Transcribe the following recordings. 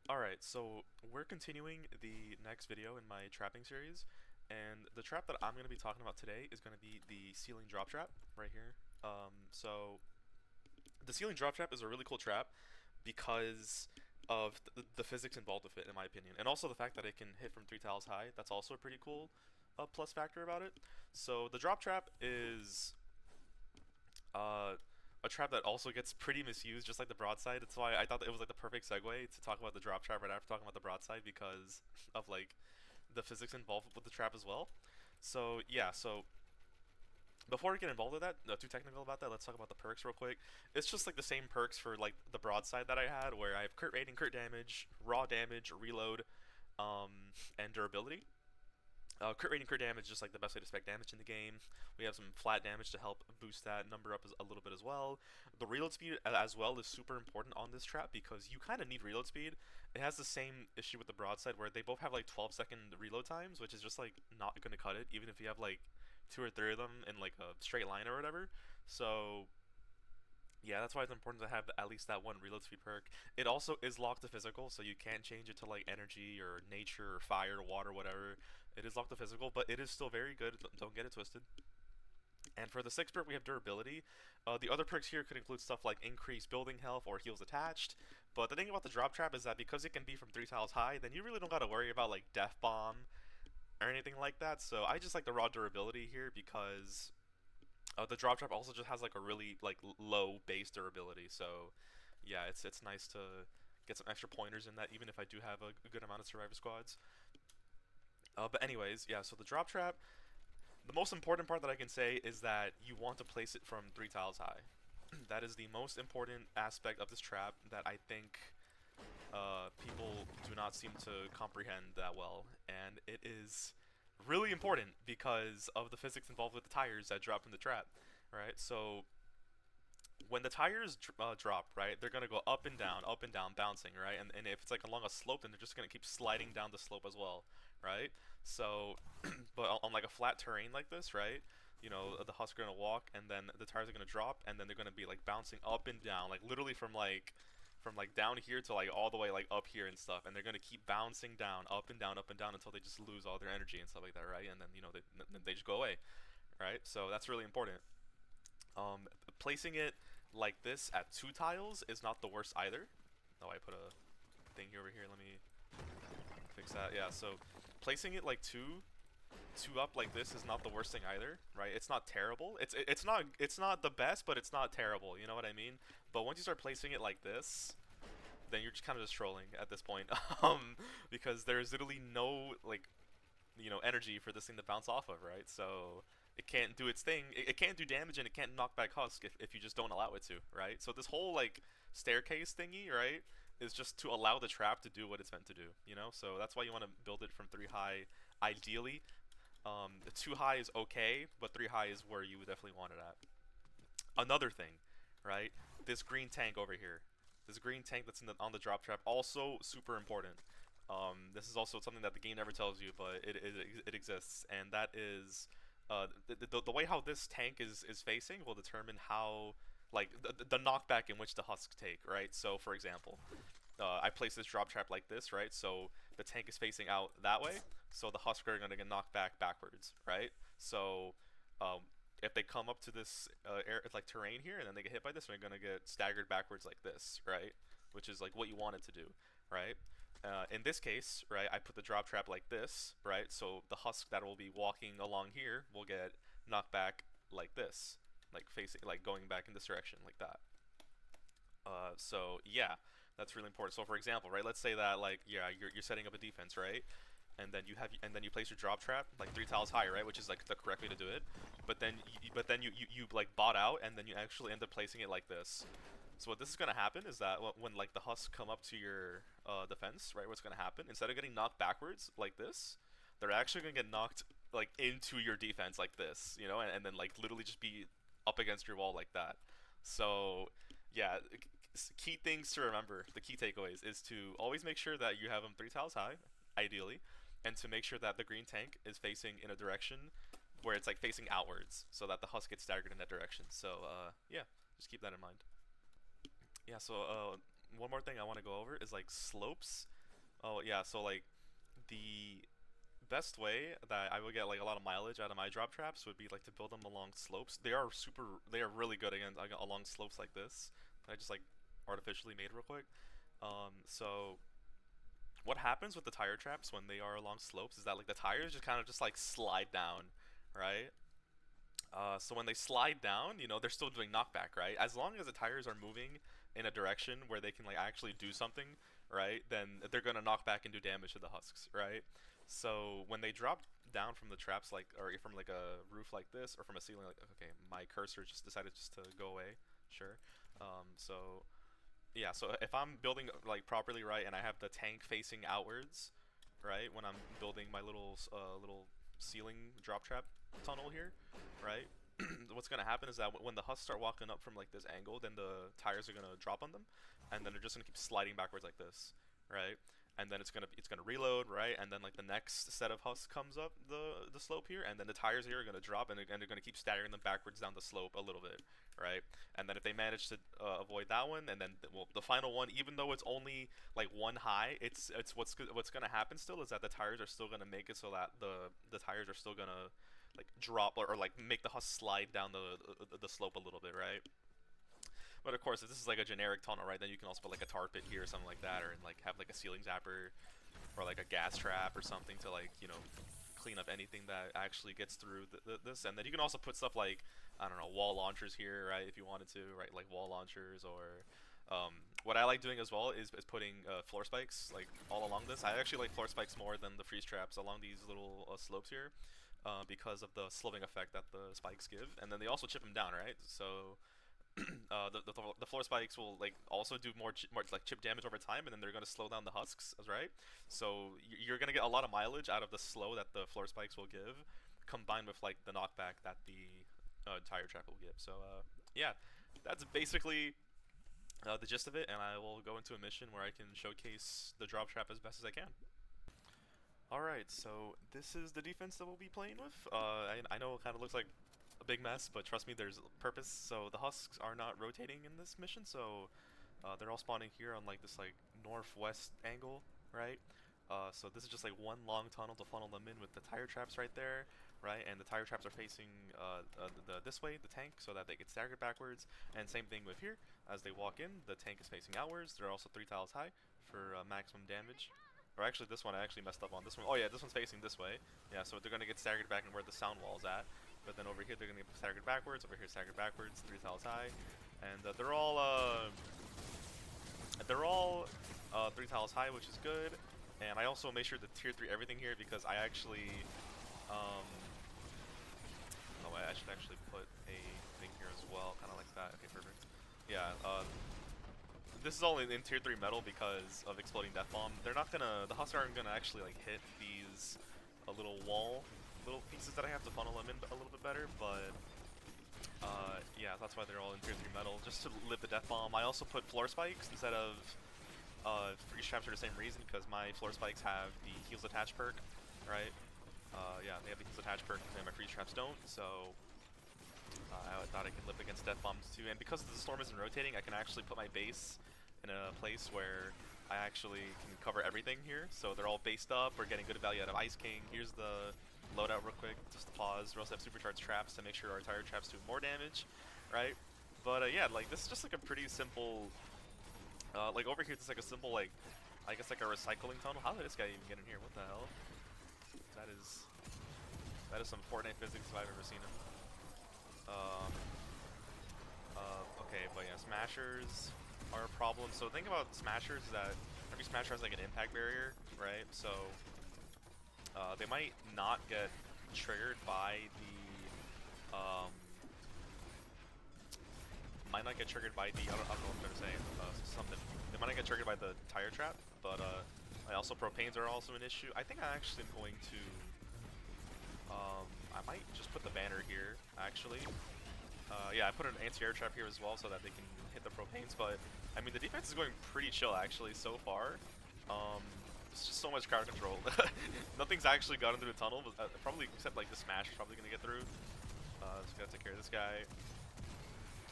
Alright, so we're continuing the next video in my trapping series, and the trap that I'm going to be talking about today is going to be the ceiling drop trap right here. So the ceiling drop trap is a really cool trap because of the physics involved with it, in my opinion, and also the fact that it can hit from 3 tiles high. That's also a pretty cool plus factor about it. So the drop trap is uh, a trap that also gets pretty misused, just like the broadside. That's why I thought that it was like the perfect segue to talk about the drop trap right after talking about the broadside because of like the physics involved with the trap as well. So yeah, so before we get involved with that, too technical about that, let's talk about the perks real quick. It's just like the same perks for like the broadside that I had, where I have crit rating, crit damage, raw damage, reload, and durability. Crit rating, crit damage is just like the best way to spec damage in the game. We have some flat damage to help boost that number up a little bit as well. The reload speed as well is super important on this trap because you kind of need reload speed. It has the same issue with the broadside where they both have like 12-second reload times, which is just like not gonna cut it, even if you have like two or three of them in like a straight line or whatever. So yeah, that's why it's important to have at least that one reload speed perk. It also is locked to physical, so you can't change it to like energy or nature or fire, or water, whatever. It is locked to physical, but it is still very good. Don't get it twisted. And for the sixth perk, we have durability. The other perks here could include stuff like increased building health or heals attached. But the thing about the drop trap is that because it can be from 3 tiles high, then you really don't gotta worry about like death bomb or anything like that. So I just like the raw durability here because the drop trap also just has like a really like low base durability, so yeah, it's nice to get some extra pointers in that, even if I do have a good amount of survivor squads. But anyways, yeah. So the drop trap, the most important part that I can say is that you want to place it from 3 tiles high. That is the most important aspect of this trap that I think people do not seem to comprehend that well, and it is really important because of the physics involved with the tires that drop in the trap, right? So when the tires drop, right, they're gonna go up and down, bouncing, right? And if it's like along a slope, then they're just gonna keep sliding down the slope as well, right? So, but on like a flat terrain like this, right? You know, the husk are gonna walk, and then the tires are gonna drop, and then they're gonna be like bouncing up and down, like literally from like down here to like all the way like up here and stuff, and they're gonna keep bouncing down, up and down until they just lose all their energy and stuff like that, right? And then they just go away, right? So that's really important. Placing it like this at 2 tiles is not the worst either. Oh, I put a thing here over here. Let me fix that. Yeah, so placing it like two up like this is not the worst thing either, right? It's not terrible. It's not the best, but it's not terrible. You know what I mean? But once you start placing it like this, then you're just kind of just trolling at this point, because there's literally no like energy for this thing to bounce off of, right? So it can't do its thing. It can't do damage and it can't knock back husk if you just don't allow it to, right? So this whole like staircase thingy, right, is just to allow the trap to do what it's meant to do, you know? So that's why you want to build it from 3 high, ideally. The 2 high is okay, but 3 high is where you would definitely want it at. Another thing, right? This green tank over here. This green tank that's on the drop trap, also super important. This is also something that the game never tells you, but it exists, and that is the way how this tank is facing will determine how like the knockback in which the husks take, right? So for example, I place this drop trap like this, right? So the tank is facing out that way, so the husk are gonna get knocked back backwards, right? So um, if they come up to this it's like terrain here, and then they get hit by this, they're gonna get staggered backwards like this, right? Which is like what you want it to do, right? In this case, right, I put the drop trap like this, right? So the husk that will be walking along here will get knocked back like this, like facing, like going back in this direction, like that. So yeah, that's really important. So for example, right, let's say that like yeah, you're setting up a defense, right? And then you place your drop trap like 3 tiles higher, right, which is like the correct way to do it. But then you like bot out, and then you actually end up placing it like this. So what this is gonna happen is that when like the husks come up to your defense, right, what's gonna happen instead of getting knocked backwards like this, they're actually gonna get knocked like into your defense like this, and then like literally just be up against your wall like that. So yeah, key things to remember, the key takeaways is to always make sure that you have them 3 tiles high, ideally, and to make sure that the green tank is facing in a direction where it's like facing outwards, so that the husk gets staggered in that direction. So yeah, just keep that in mind. Yeah. So one more thing I want to go over is like slopes. Oh yeah, so like the best way that I would get like a lot of mileage out of my drop traps would be like to build them along slopes. They are really good against like, along slopes like this. That I just like artificially made real quick. So what happens with the tire traps when they are along slopes is that like the tires just kind of just like slide down, right? So when they slide down, they're still doing knockback, right? As long as the tires are moving in a direction where they can like actually do something, right? Then they're gonna knock back and do damage to the husks, right? So when they drop down from the traps, like or from like a roof like this, or from a ceiling, like okay, my cursor just decided just to go away. Sure. So yeah, so if I'm building like properly right, and I have the tank facing outwards, right, when I'm building my little ceiling drop trap tunnel here, right, what's gonna happen is that when the husks start walking up from like this angle, then the tires are gonna drop on them, and then they're just gonna keep sliding backwards like this, right? And then it's gonna reload, right? And then like the next set of husks comes up the slope here, and then the tires here are gonna drop, and they're gonna keep staggering them backwards down the slope a little bit, right? And then if they manage to avoid that one, and then well, the final one, even though it's only like one high, it's what's gonna happen still is that the tires are still gonna make it so that the tires are still gonna like drop or like make the husk slide down the slope a little bit, right? But of course, if this is like a generic tunnel, right, then you can also put like a tar pit here or something like that, or like have like a ceiling zapper or like a gas trap or something to like clean up anything that actually gets through this. And then you can also put stuff like I don't know, wall launchers here, right, if you wanted to, right, like wall launchers or what I like doing as well is putting floor spikes like all along this. I actually like floor spikes more than the freeze traps along these little slopes here. Because of the slowing effect that the spikes give, and then they also chip them down, right? So the floor spikes will like also do more like chip damage over time, and then they're gonna slow down the husks, right? So you're gonna get a lot of mileage out of the slow that the floor spikes will give, combined with like the knockback that the tire trap will give. So yeah, that's basically the gist of it, and I will go into a mission where I can showcase the drop trap as best as I can. Alright, so this is the defense that we'll be playing with. I know it kind of looks like a big mess, but trust me, there's purpose. So the husks are not rotating in this mission, so they're all spawning here on like this like northwest angle, right? So this is just like one long tunnel to funnel them in with the tire traps right there, right? And the tire traps are facing this way, the tank, so that they get staggered backwards. And same thing with here, as they walk in, the tank is facing outwards. They're also 3 tiles high for maximum damage. Or actually, this one I actually messed up on. This one, oh yeah, this one's facing this way. Yeah, so they're gonna get staggered back and where the sound wall's at. But then over here they're gonna get staggered backwards. Over here staggered backwards, 3 tiles high, and they're all 3 tiles high, which is good. And I also made sure to tier 3 everything here because I actually, no way, I should actually put a thing here as well, kind of like that. Okay, perfect. Yeah, this is all in tier 3 metal because of exploding death bomb. They're not gonna, the husks aren't gonna actually like hit these little pieces that I have to funnel them in a little bit better, but yeah, that's why they're all in tier 3 metal, just to live the death bomb. I also put floor spikes instead of freeze traps for the same reason, because my floor spikes have the heals attached perk, right? Yeah, they have the heals attached perk, and my freeze traps don't, so I thought I could live against death bombs too. And because the storm isn't rotating, I can actually put my base in a place where I actually can cover everything here. So they're all based up. We're getting good value out of Ice King. Here's the loadout real quick, just to pause. We also have supercharged traps to make sure our tire traps do more damage, right? But yeah, like this is just like a pretty simple, like over here it's like a simple like, I guess like a recycling tunnel. How did this guy even get in here? What the hell? That is some Fortnite physics if I've ever seen him. Okay, but yeah, smashers are a problem. So the thing about smashers is that every smasher has like an impact barrier, right? So they might not get triggered by the I don't know what I'm trying to say. Something. They might not get triggered by the tire trap, but also propanes are also an issue. I think I actually am going to I might just put the banner here, actually. Yeah, I put an anti-air trap here as well so that they can hit the propanes, but I mean the defense is going pretty chill actually so far. It's just so much crowd control. Nothing's actually gotten through the tunnel, but, probably except like the smash is probably gonna get through. Just gotta take care of this guy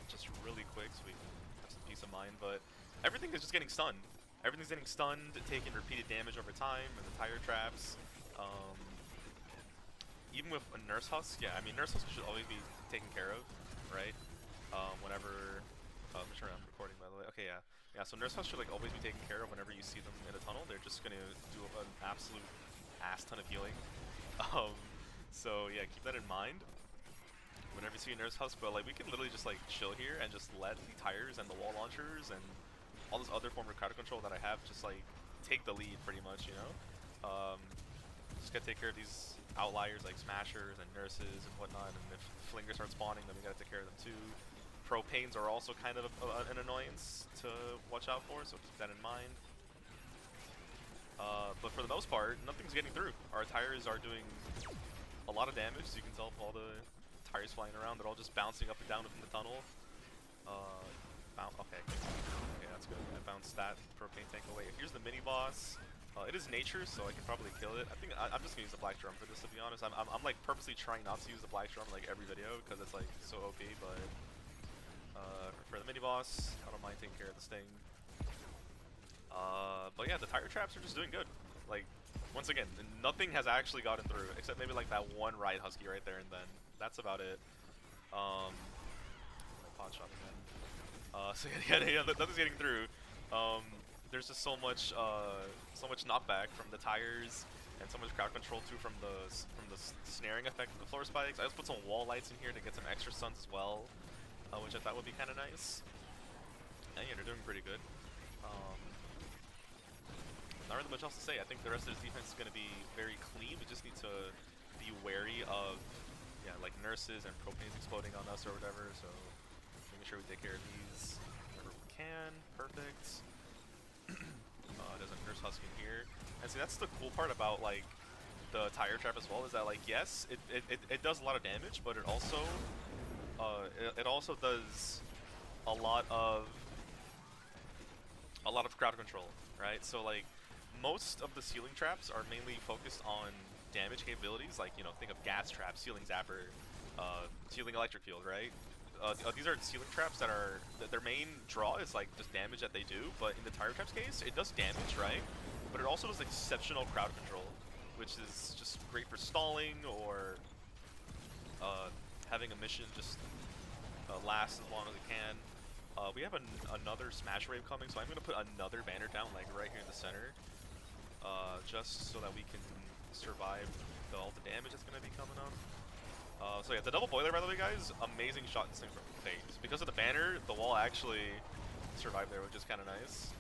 just really quick so we can have some peace of mind, but everything is just getting stunned. everything's getting stunned, taking repeated damage over time, and the tire traps. Um, Even with a Nurse Husk, yeah, I mean, Nurse Husk should always be taken care of, right? Whenever, I'm sure I'm recording, by the way. Okay, yeah. Yeah, so Nurse Husk should, like, always be taken care of whenever you see them in a tunnel. They're just gonna do an absolute ass ton of healing. Um, so, yeah, keep that in mind whenever you see a Nurse Husk, but, like, we can literally just, like, chill here and just let the tires and the wall launchers and all this other form of crowd control that I have just, like, take the lead, pretty much, you know? Just gotta take care of these outliers like smashers and nurses and whatnot, and if flingers start spawning, then we gotta take care of them too. Propanes are also kind of an annoyance to watch out for, so keep that in mind. But for the most part, nothing's getting through. Our tires are doing a lot of damage, as you can tell from all the tires flying around. They're all just bouncing up and down within the tunnel. Okay, okay, that's good. I bounced that propane tank away. Here's the mini boss. It is nature, so I can probably kill it. I think I'm just gonna use the black drum for this, to be honest. I'm like purposely trying not to use the black drum like every video because it's like so OP. But for the mini boss, I don't mind taking care of this thing. But yeah, the tire traps are just doing good. Like, once again, nothing has actually gotten through except maybe like that one Riot Husky right there, and then that's about it. Pot shot again. So yeah, nothing's getting through. There's just so much knockback from the tires, and so much crowd control too from the snaring effect of the floor spikes. I just put some wall lights in here to get some extra stuns as well, which I thought would be kind of nice. And yeah, they're doing pretty good. Not really much else to say. I think the rest of this defense is going to be very clean. We just need to be wary of, yeah, like nurses and propanes exploding on us or whatever. So making sure we take care of these whenever we can. Perfect. There's a nurse husk in here. And see, that's the cool part about like the tire trap as well, is that like yes, it does a lot of damage, but it also does a lot of crowd control, right? So like most of the ceiling traps are mainly focused on damage capabilities, like, you know, think of gas trap, ceiling zapper, ceiling electric field, right? These are ceiling traps that are, their main draw is like just damage that they do, but in the tire traps case, it does damage, right? But it also does exceptional crowd control, which is just great for stalling or having a mission just last as long as it can. We have another smash wave coming, so I'm going to put another banner down like right here in the center, just so that we can survive all the damage that's going to be coming up. So yeah, the double boiler, by the way, guys, amazing shot in sync from phase. Because of the banner, the wall actually survived there, which is kind of nice.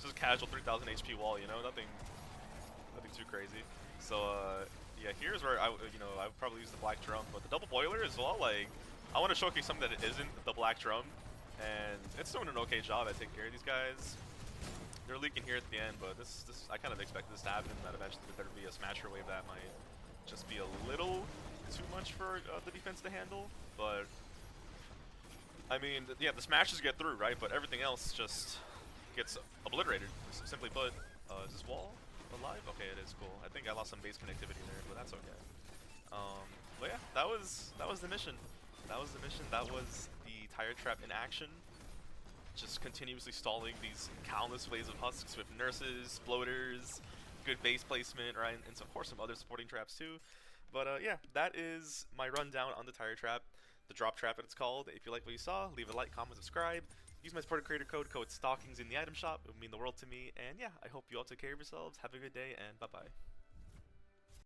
Just casual 3000 HP wall, you know, nothing too crazy. So yeah, here's where I would probably use the black drum, but the double boiler as well. Like, I want to showcase something that it isn't the black drum, and it's doing an okay job at taking care of these guys. They're leaking here at the end, but this I kind of expected this to happen. That eventually there'd be a smasher wave that might just be a little too much for the defense to handle, but I mean, yeah, the smashes get through, right? But everything else just gets obliterated. Simply put, is this wall alive? Okay, it is. Cool. I think I lost some base connectivity there, but that's okay. But yeah, that was the mission. That was the mission. That was the tire trap in action. Just continuously stalling these countless waves of husks with nurses, floaters, good base placement, right? And of course some other supporting traps too. But yeah, that is my rundown on the tire trap, the drop trap it's called. If you like what you saw, leave a like, comment, subscribe. Use my supporter creator code STOCKINGS in the item shop. It would mean the world to me. And yeah, I hope you all take care of yourselves. Have a good day, and bye-bye.